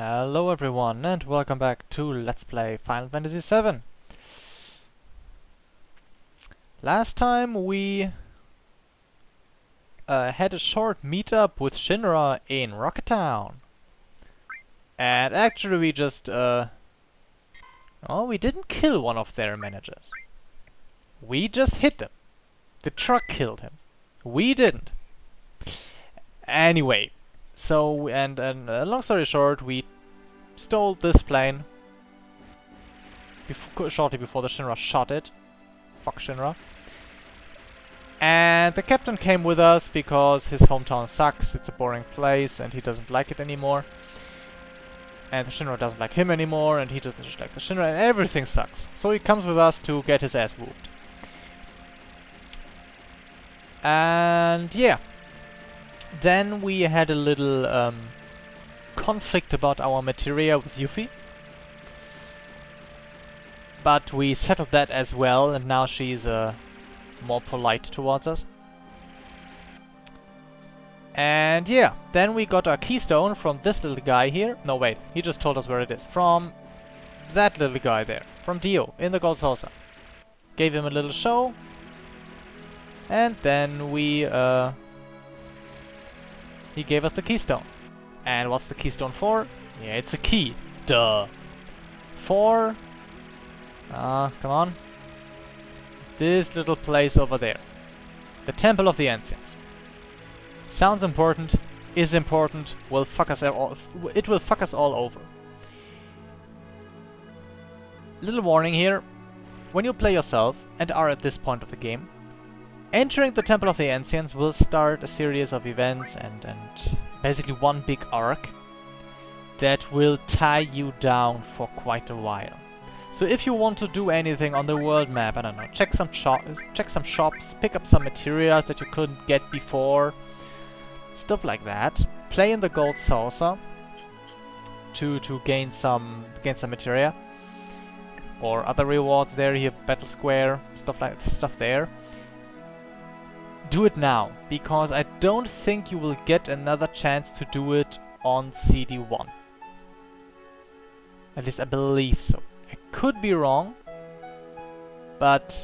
Hello everyone and welcome back to Let's Play Final Fantasy VII. Last time we had a short meetup with Shinra in Rocket Town. And actually we just we didn't kill one of their managers. We just hit them. The truck killed him. We didn't. Anyway, so long story short, we stole this plane shortly before the Shinra shot it. Fuck Shinra. And the captain came with us because his hometown sucks, it's a boring place and he doesn't like it anymore. And the Shinra doesn't like him anymore and he doesn't like the Shinra and everything sucks. So he comes with us to get his ass whooped. And yeah. Then we had a little conflict about our materia with Yuffie. But we settled that as well, and now she's more polite towards us. And yeah, then we got our keystone from this little guy here. No, wait, he just told us where it is. From that little guy there, from Dio, in the gold saucer. Gave him a little show. And then we, he gave us the keystone. And what's the keystone for? Yeah, it's a key. Duh. For... come on. This little place over there. The Temple of the Ancients. Sounds important, is important, will fuck us all, it will fuck us all over. Little warning here. When you play yourself, and are at this point of the game, entering the Temple of the Ancients will start a series of events and basically one big arc that will tie you down for quite a while. So if you want to do anything on the world map, I don't know, check some shops, pick up some materials that you couldn't get before, stuff like that. Play in the gold saucer to gain some materia or other rewards there. Here, battle square, stuff there. Do it now, because I don't think you will get another chance to do it on CD1. At least I believe so. I could be wrong, but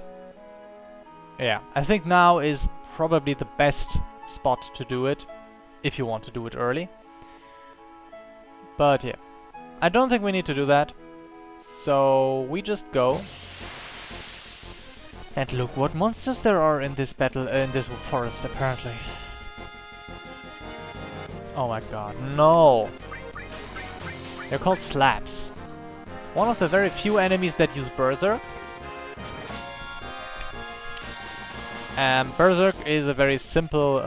yeah, I think now is probably the best spot to do it, if you want to do it early. But yeah, I don't think we need to do that, so we just go. And look what monsters there are in this battle, in this forest, apparently. Oh my god, no! They're called slabs. One of the very few enemies that use Berserk. Berserk is a very simple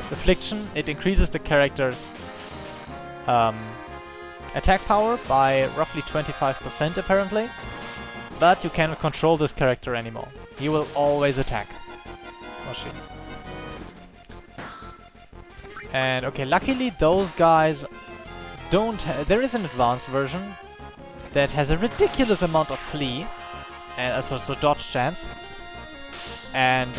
affliction. It increases the character's attack power by roughly 25% apparently. But you cannot control this character anymore. He will always attack. Or she. And okay, luckily those guys don't there is an advanced version that has a ridiculous amount of flee and so dodge chance. And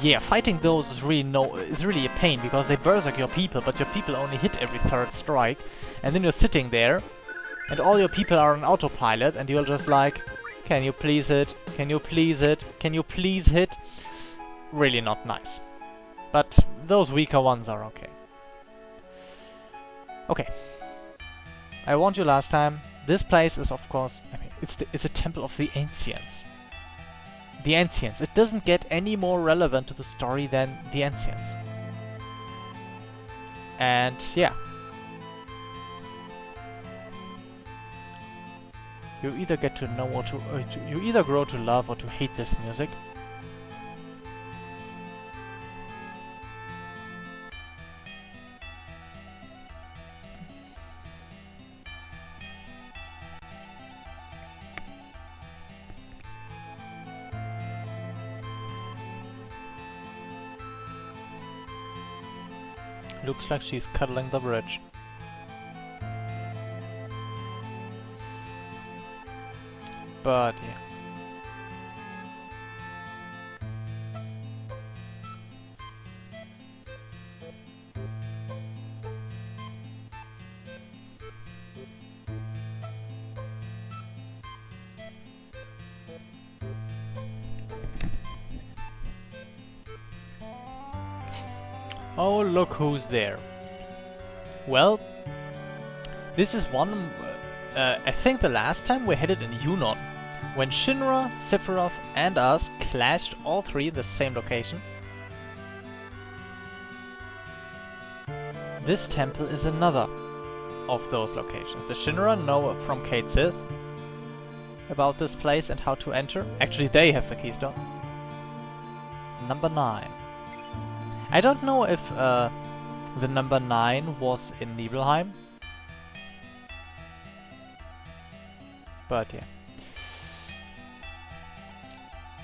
yeah, fighting those is really a pain because they berserk your people, but your people only hit every third strike. And then you're sitting there and all your people are on autopilot and you're just like, can you please hit? Can you please hit? Can you please hit? Really not nice. But those weaker ones are okay. Okay. I warned you last time. This place is, of course, I mean, it's a Temple of the Ancients. The Ancients. It doesn't get any more relevant to the story than the Ancients. And yeah. You either get to know or you either grow to love or to hate this music. Looks like she's cuddling the bridge. But yeah. Oh, look who's there. Well, this is one... I think the last time we hit it in Yunnan, when Shinra, Sephiroth and us clashed all three in the same location. This temple is another of those locations. The Shinra know from Kate Sith about this place and how to enter. Actually, they have the keystone. Number 9. I don't know if the number 9 was in Nibelheim. But yeah.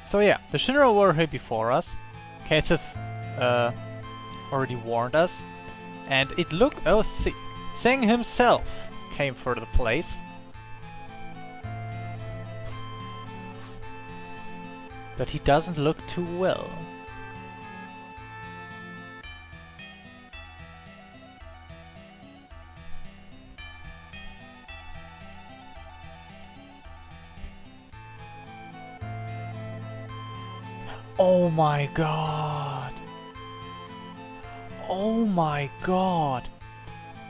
So yeah, the Shinra were here before us. Kate Sith already warned us. And it looked... oh, see, Tseng himself came for the place. But he doesn't look too well. Oh my god! Oh my god!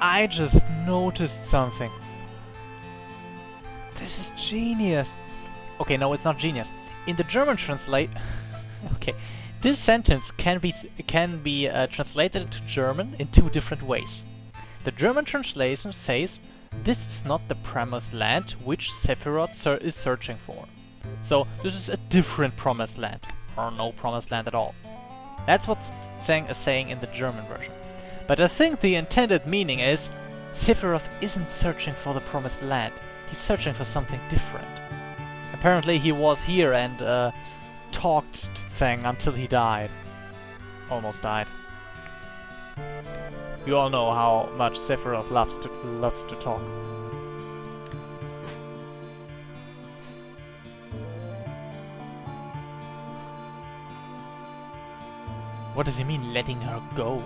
I just noticed something. This is genius! Okay, no, it's not genius. In the German translate... okay, this sentence can be translated into German in two different ways. The German translation says, "This is not the promised land which Sephiroth is searching for." So, this is a different promised land. Or no promised land at all. That's what Tseng is saying in the German version. But I think the intended meaning is Sephiroth isn't searching for the promised land. He's searching for something different. Apparently he was here and talked to Tseng until he died. Almost died. You all know how much Sephiroth loves to talk. What does he mean, letting her go?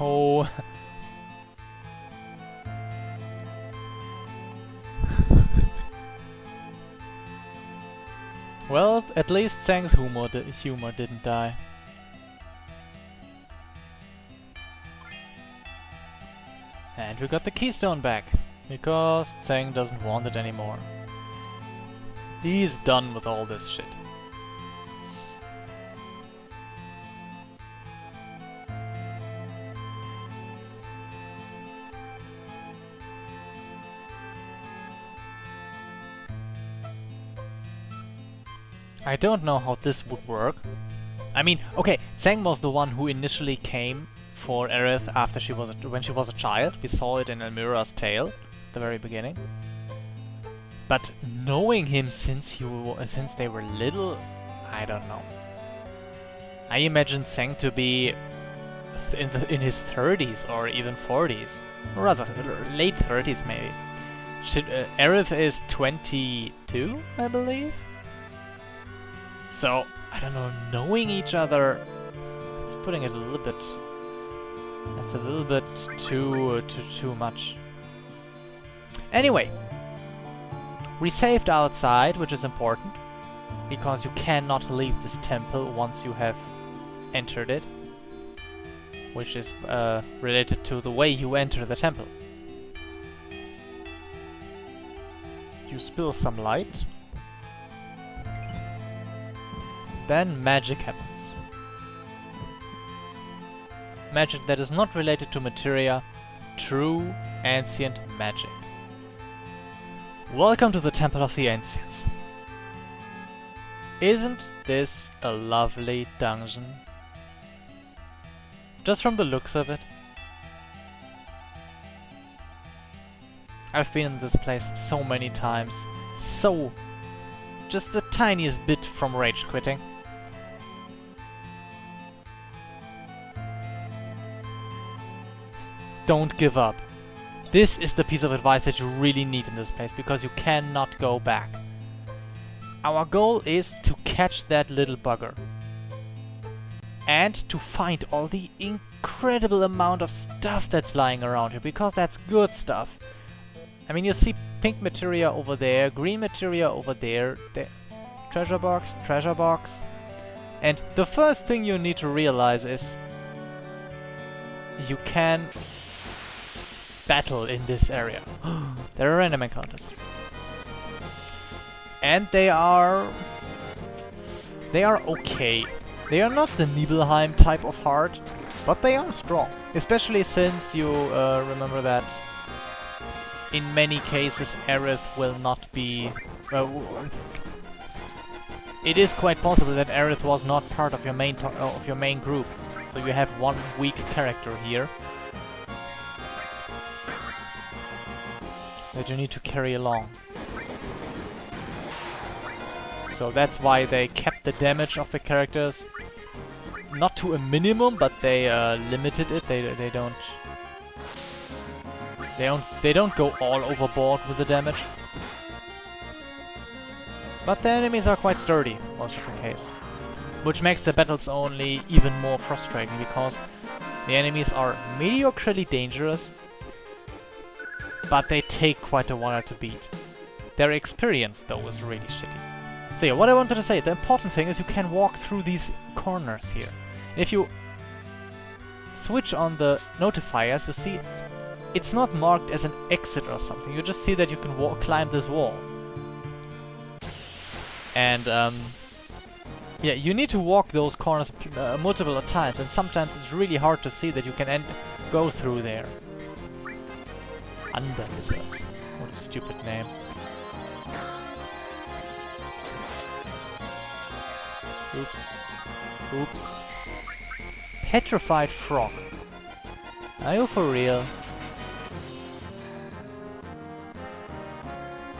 Oh... Well, at least Tseng's humor didn't die. And we got the keystone back, because Tseng doesn't want it anymore. He's done with all this shit. I don't know how this would work. I mean, okay, Tseng was the one who initially came for Aerith after when she was a child. We saw it in Elmira's tale at the very beginning. But knowing him since they were little, I don't know. I imagine Tseng to be in his 30s or even 40s, or rather late 30s maybe. Aerith is 22, I believe. So, I don't know, knowing each other, it's putting it a little bit... That's a little bit too much. Anyway, we saved outside, which is important, because you cannot leave this temple once you have entered it, which is related to the way you enter the temple. You spill some light. Then magic happens. Magic that is not related to materia, true ancient magic. Welcome to the Temple of the Ancients. Isn't this a lovely dungeon? Just from the looks of it. I've been in this place so many times, so just the tiniest bit from rage quitting. Don't give up. This is the piece of advice that you really need in this place, because you cannot go back. Our goal is to catch that little bugger. and to find all the incredible amount of stuff that's lying around here, because that's good stuff. I mean, you see pink materia over there, green materia over there, treasure box, and the first thing you need to realize is you can battle in this area. There are random encounters. And they are okay. They are not the Nibelheim type of hard, but they are strong. Especially since you remember that in many cases Aerith will not be... it is quite possible that Aerith was not part of your main group. So you have one weak character here that you need to carry along. So that's why they kept the damage of the characters not to a minimum, but they limited it. They don't go all overboard with the damage. But the enemies are quite sturdy most of the cases, which makes the battles only even more frustrating because the enemies are mediocrely dangerous, but they take quite a while to beat. Their experience though is really shitty. So yeah, what I wanted to say, the important thing is you can walk through these corners here. If you switch on the notifiers, you see it's not marked as an exit or something. You just see that you can climb this wall. And yeah, you need to walk those corners multiple times, and sometimes it's really hard to see that you can go through there. Under Lizard. What a stupid name. Oops. Oops. Petrified Frog. Are you for real?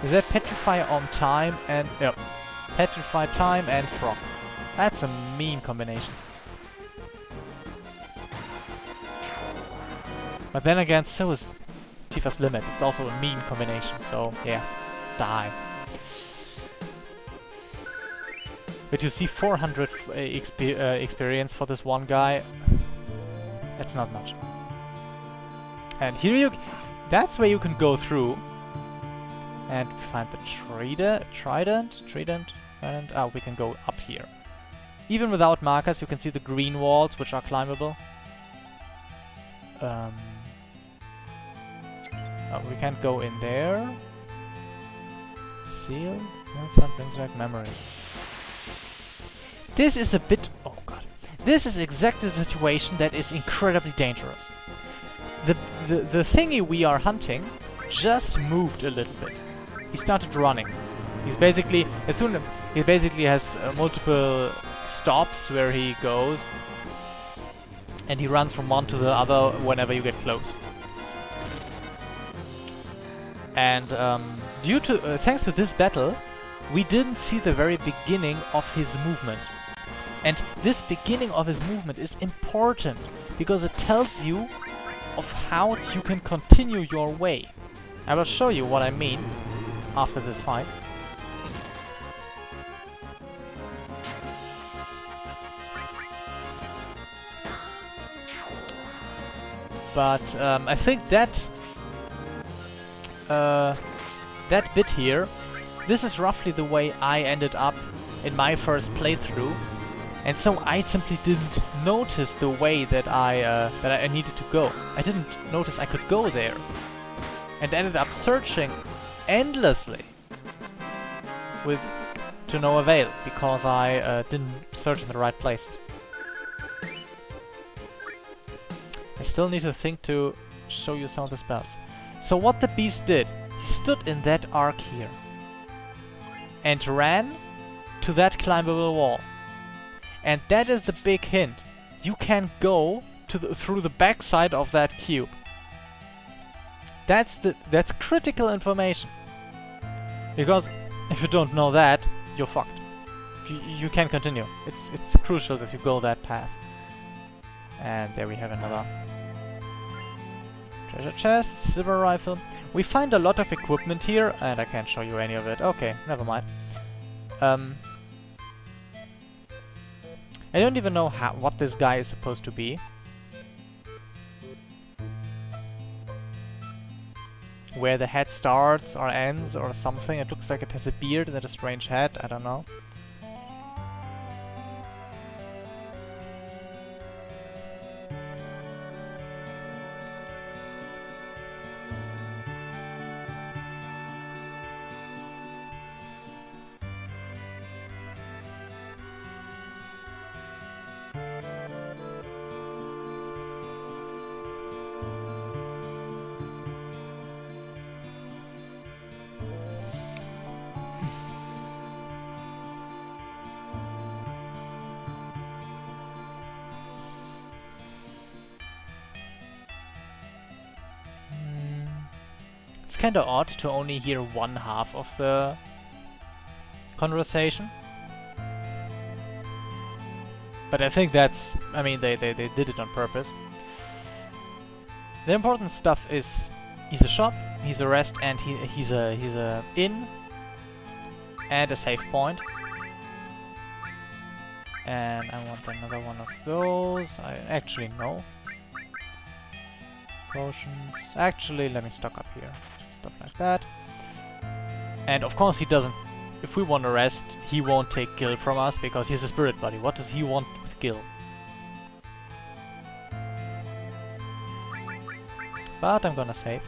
Is that Petrify on time and... Yep. Petrify time and Frog. That's a mean combination. But then again, so is Tifa's Limit. It's also a mean combination, so yeah. Die. But you see 400 experience for this one guy. That's not much. And here that's where you can go through and find the trident. And we can go up here. Even without markers, you can see the green walls, which are climbable. We can't go in there. Sealed? That some brings back memories. This is a bit... Oh god. This is exactly the situation that is incredibly dangerous. The thingy we are hunting just moved a little bit. He started running. He's basically... He basically has multiple stops where he goes. And he runs from one to the other whenever you get close. And due to... thanks to this battle, we didn't see the very beginning of his movement. And this beginning of his movement is important, because it tells you of how you can continue your way. I will show you what I mean after this fight. But I think that that bit here, this is roughly the way I ended up in my first playthrough. And so I simply didn't notice the way that I needed to go. I didn't notice I could go there. And ended up searching endlessly to no avail, because I didn't search in the right places. I still need to think to show you some of the spells. So what the beast did, he stood in that arc here and ran to that climbable wall. And that is the big hint. You can go through the backside of that cube. That's critical information. Because if you don't know that, you're fucked. You can't continue. It's crucial that you go that path. And there we have another treasure chest, silver rifle. We find a lot of equipment here, and I can't show you any of it. Okay, never mind. I don't even know what this guy is supposed to be. Where the head starts or ends or something. It looks like it has a beard and a strange head. I don't know. It's kinda odd to only hear one half of the conversation. But I think that's... I mean, they did it on purpose. The important stuff is he's a shop, he's a rest, and he's a inn and a save point. And I want another one of those. Actually, no. Potions. Actually, let me stock up here. Stuff like that. And of course he doesn't... If we want to rest, he won't take Gil from us because he's a spirit buddy. What does he want with Gil? But I'm gonna save.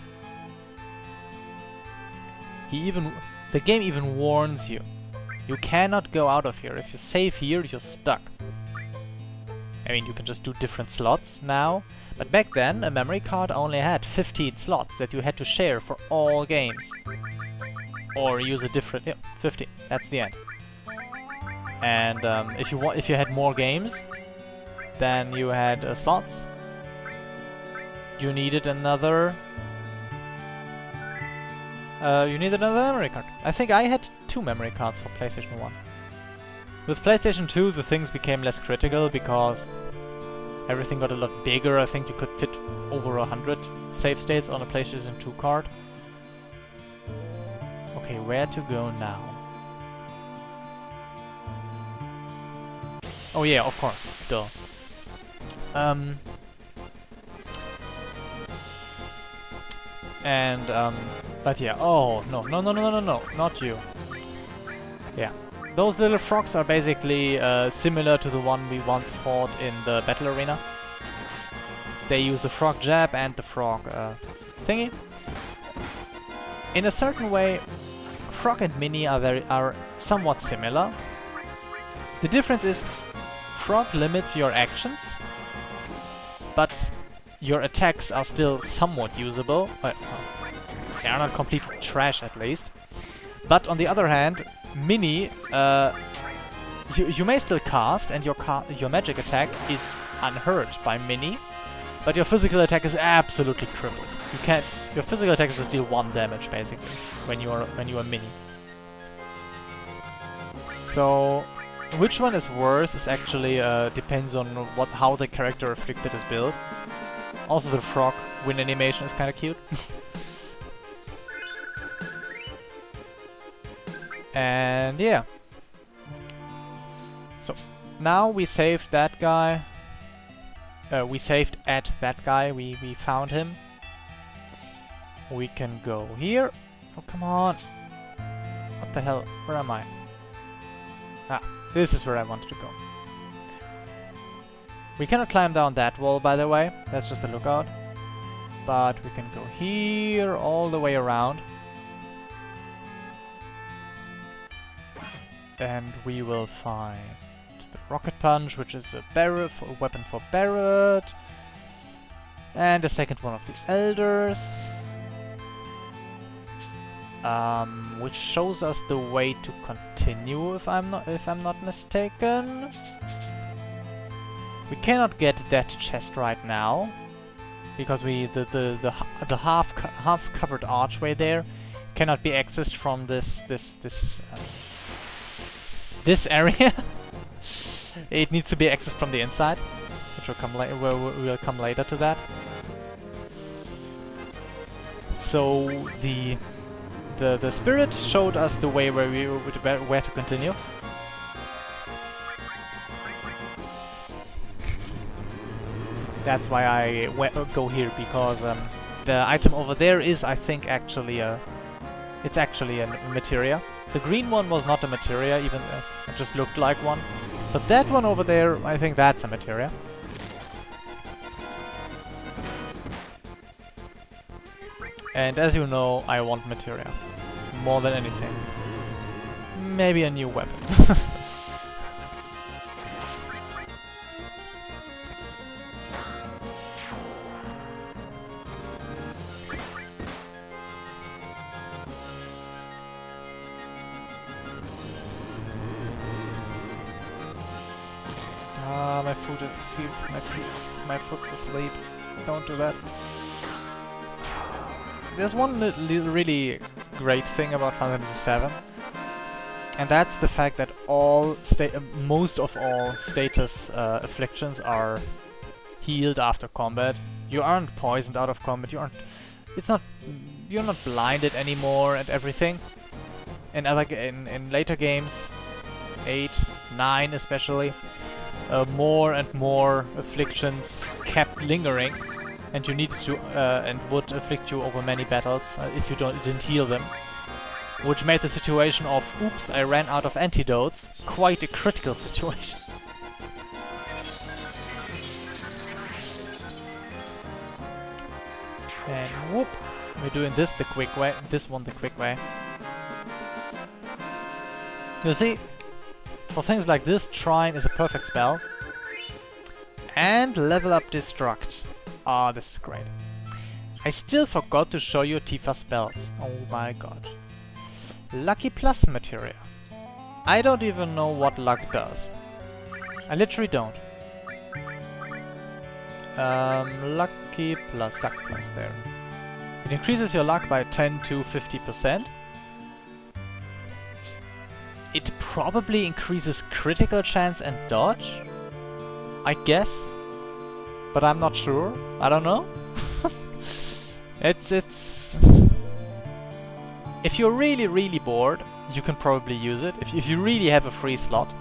The game even warns you. You cannot go out of here. If you save here, you're stuck. I mean, you can just do different slots now. But back then, a memory card only had 15 slots that you had to share for all games. Or use a different... Yeah, 15. That's the end. And if you had more games, then you had slots. You needed another... you needed another memory card. I think I had 2 memory cards for PlayStation 1. With PlayStation 2, the things became less critical because everything got a lot bigger. I think you could fit over 100 save states on a PlayStation 2 card. Okay, where to go now? Oh yeah, of course. Duh. But yeah, oh, no, not you. Yeah. Those little frogs are basically similar to the one we once fought in the battle arena. They use the frog jab and the frog thingy. In a certain way, Frog and Mini are somewhat similar. The difference is Frog limits your actions, but your attacks are still somewhat usable. They are not completely trash, at least. But on the other hand, Mini, you may still cast, and your magic attack is unhurt by Mini, but your physical attack is absolutely crippled. You can't. Your physical attack is just deal 1 damage basically when you are Mini. So, which one is worse is actually depends on how the character afflicted is built. Also, the frog win animation is kind of cute. And yeah. So now we saved that guy. We saved at that guy. We found him. We can go here. Oh, come on. What the hell? Where am I? Ah, this is where I wanted to go. We cannot climb down that wall, by the way. That's just a lookout. But we can go here all the way around. And we will find the Rocket Punch, which is a weapon for Barret. And the second one of the Elders. Which shows us the way to continue, if I'm not mistaken. We cannot get that chest right now because the half covered archway there cannot be accessed from this area. It needs to be accessed from the inside, which will come later. We'll come later to that. So the spirit showed us the way where to continue. That's why I go here, because the item over there is, I think, actually a... It's actually a materia. The green one was not a materia, even it just looked like one. But that one over there, I think that's a materia. And as you know, I want materia. More than anything. Maybe a new weapon. Ah, my foot's asleep. Don't do that. There's one really great thing about Final Fantasy VII, and that's the fact that most of all status afflictions are healed after combat. You aren't poisoned out of combat. You're not blinded anymore and everything. And in later games, 8, 9 especially, more and more afflictions kept lingering. And you needed to, and would afflict you over many battles if you didn't heal them. Which made the situation of, oops, I ran out of antidotes, quite a critical situation. And whoop, we're doing this the quick way, this one the quick way. You see, for things like this, Trine is a perfect spell. And level up Destruct. Ah, this is great. I still forgot to show you Tifa's spells. Oh my god. Lucky Plus materia. I don't even know what luck does. I literally don't. Lucky Plus there. It increases your luck by 10 to 50%. It probably increases critical chance and dodge, I guess. But I'm not sure. I don't know. It's... If you're really bored, you can probably use it. If you really have a free slot.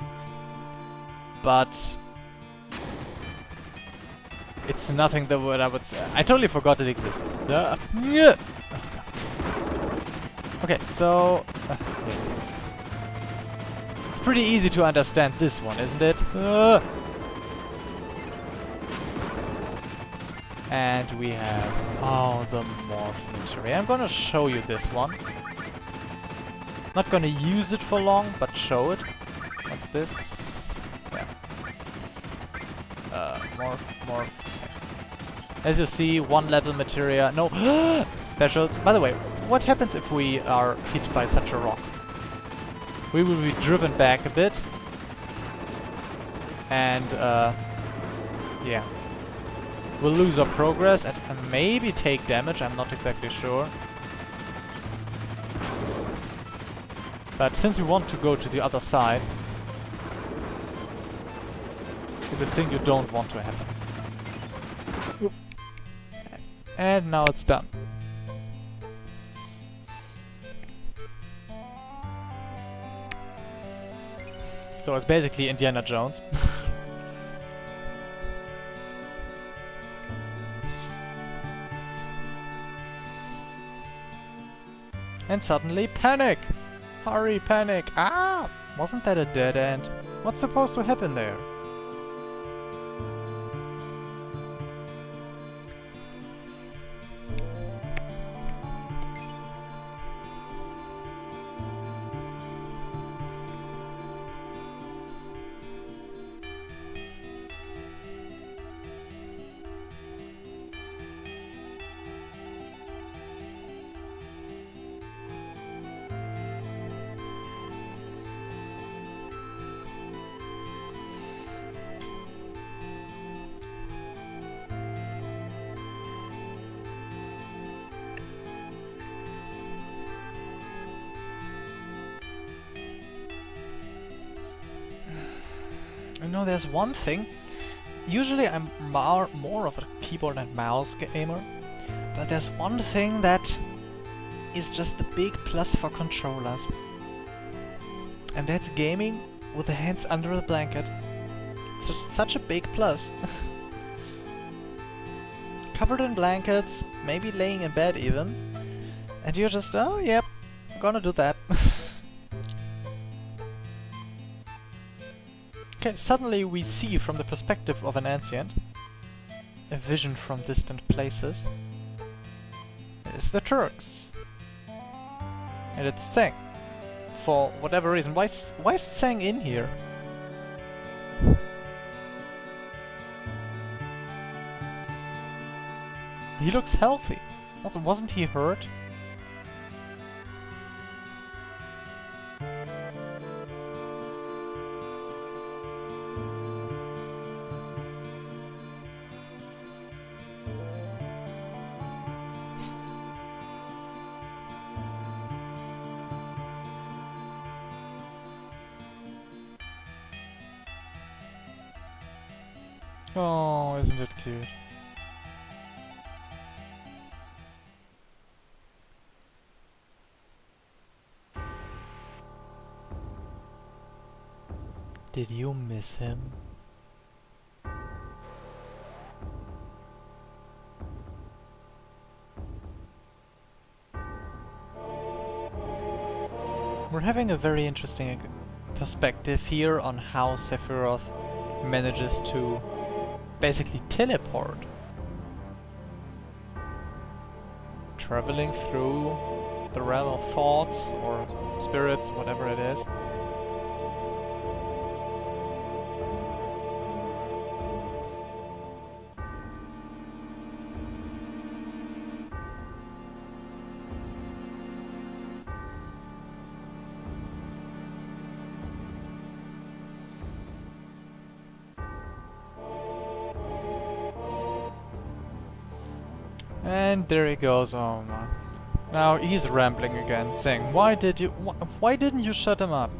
But... it's nothing that I would say. I totally forgot it existed. Okay, so... it's pretty easy to understand this one, isn't it? And we have... oh, the Morph Materia. I'm gonna show you this one. Not gonna use it for long, but show it. What's this? Yeah. Morph. As you see, 1 level materia. No! Specials. By the way, what happens if we are hit by such a rock? We will be driven back a bit. And, yeah. We'll lose our progress and maybe take damage, I'm not exactly sure. But since we want to go to the other side, it's a thing you don't want to happen. Oop. And now it's done. So it's basically Indiana Jones. And suddenly panic! Hurry, panic! Ah! Wasn't that a dead end? What's supposed to happen there? You know, there's one thing. Usually I'm more of a keyboard and mouse gamer, but there's one thing that is just a big plus for controllers. And that's gaming with the hands under the blanket. It's such a big plus. covered in blankets, maybe laying in bed even, and you're just, oh yep, gonna do that. Okay, suddenly we see from the perspective of an ancient, a vision from distant places. It's the Turks. And it's Tseng. For whatever reason. Why is Tseng in here? He looks healthy. Wasn't he hurt? Oh, isn't it cute? Did you miss him? We're having a very interesting perspective here on how Sephiroth manages to basically teleport. Traveling through the realm of thoughts or spirits, whatever it is. And there he goes, oh my. Now he's rambling again, saying, why didn't you shut him up?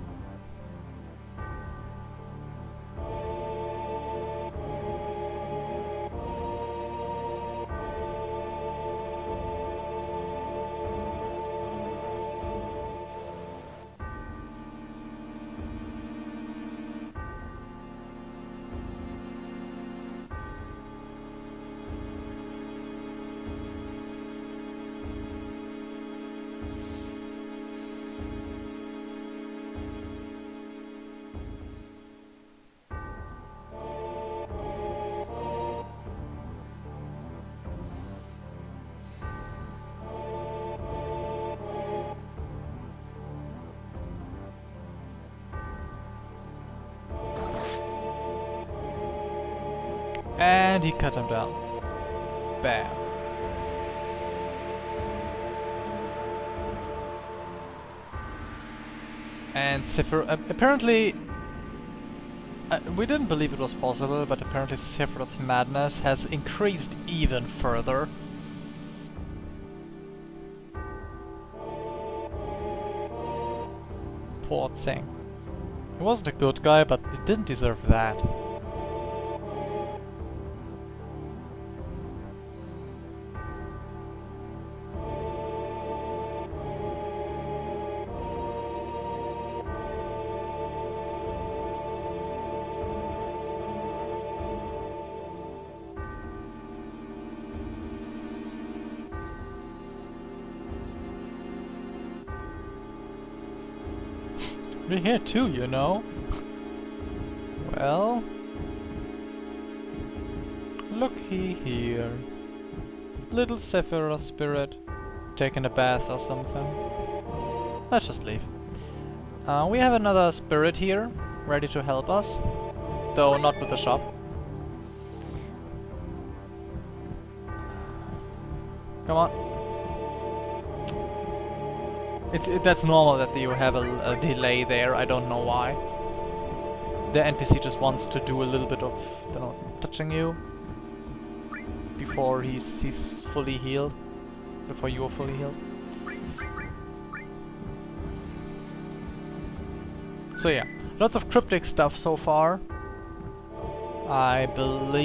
And he cut him down. Bam. And apparently, we didn't believe it was possible, but apparently Sephiroth's madness has increased even further. Poor Tseng. He wasn't a good guy, but he didn't deserve that. We're here too, you know. Well, looky here. Little Sephiroth spirit taking a bath or something. Let's just leave. We have another spirit here, ready to help us, though not with the shop. Come on. That's normal that you have a delay there, I don't know why. The NPC just wants to do a little bit of, you know, touching you before he's fully healed, before you are fully healed. So yeah, lots of cryptic stuff so far. I believe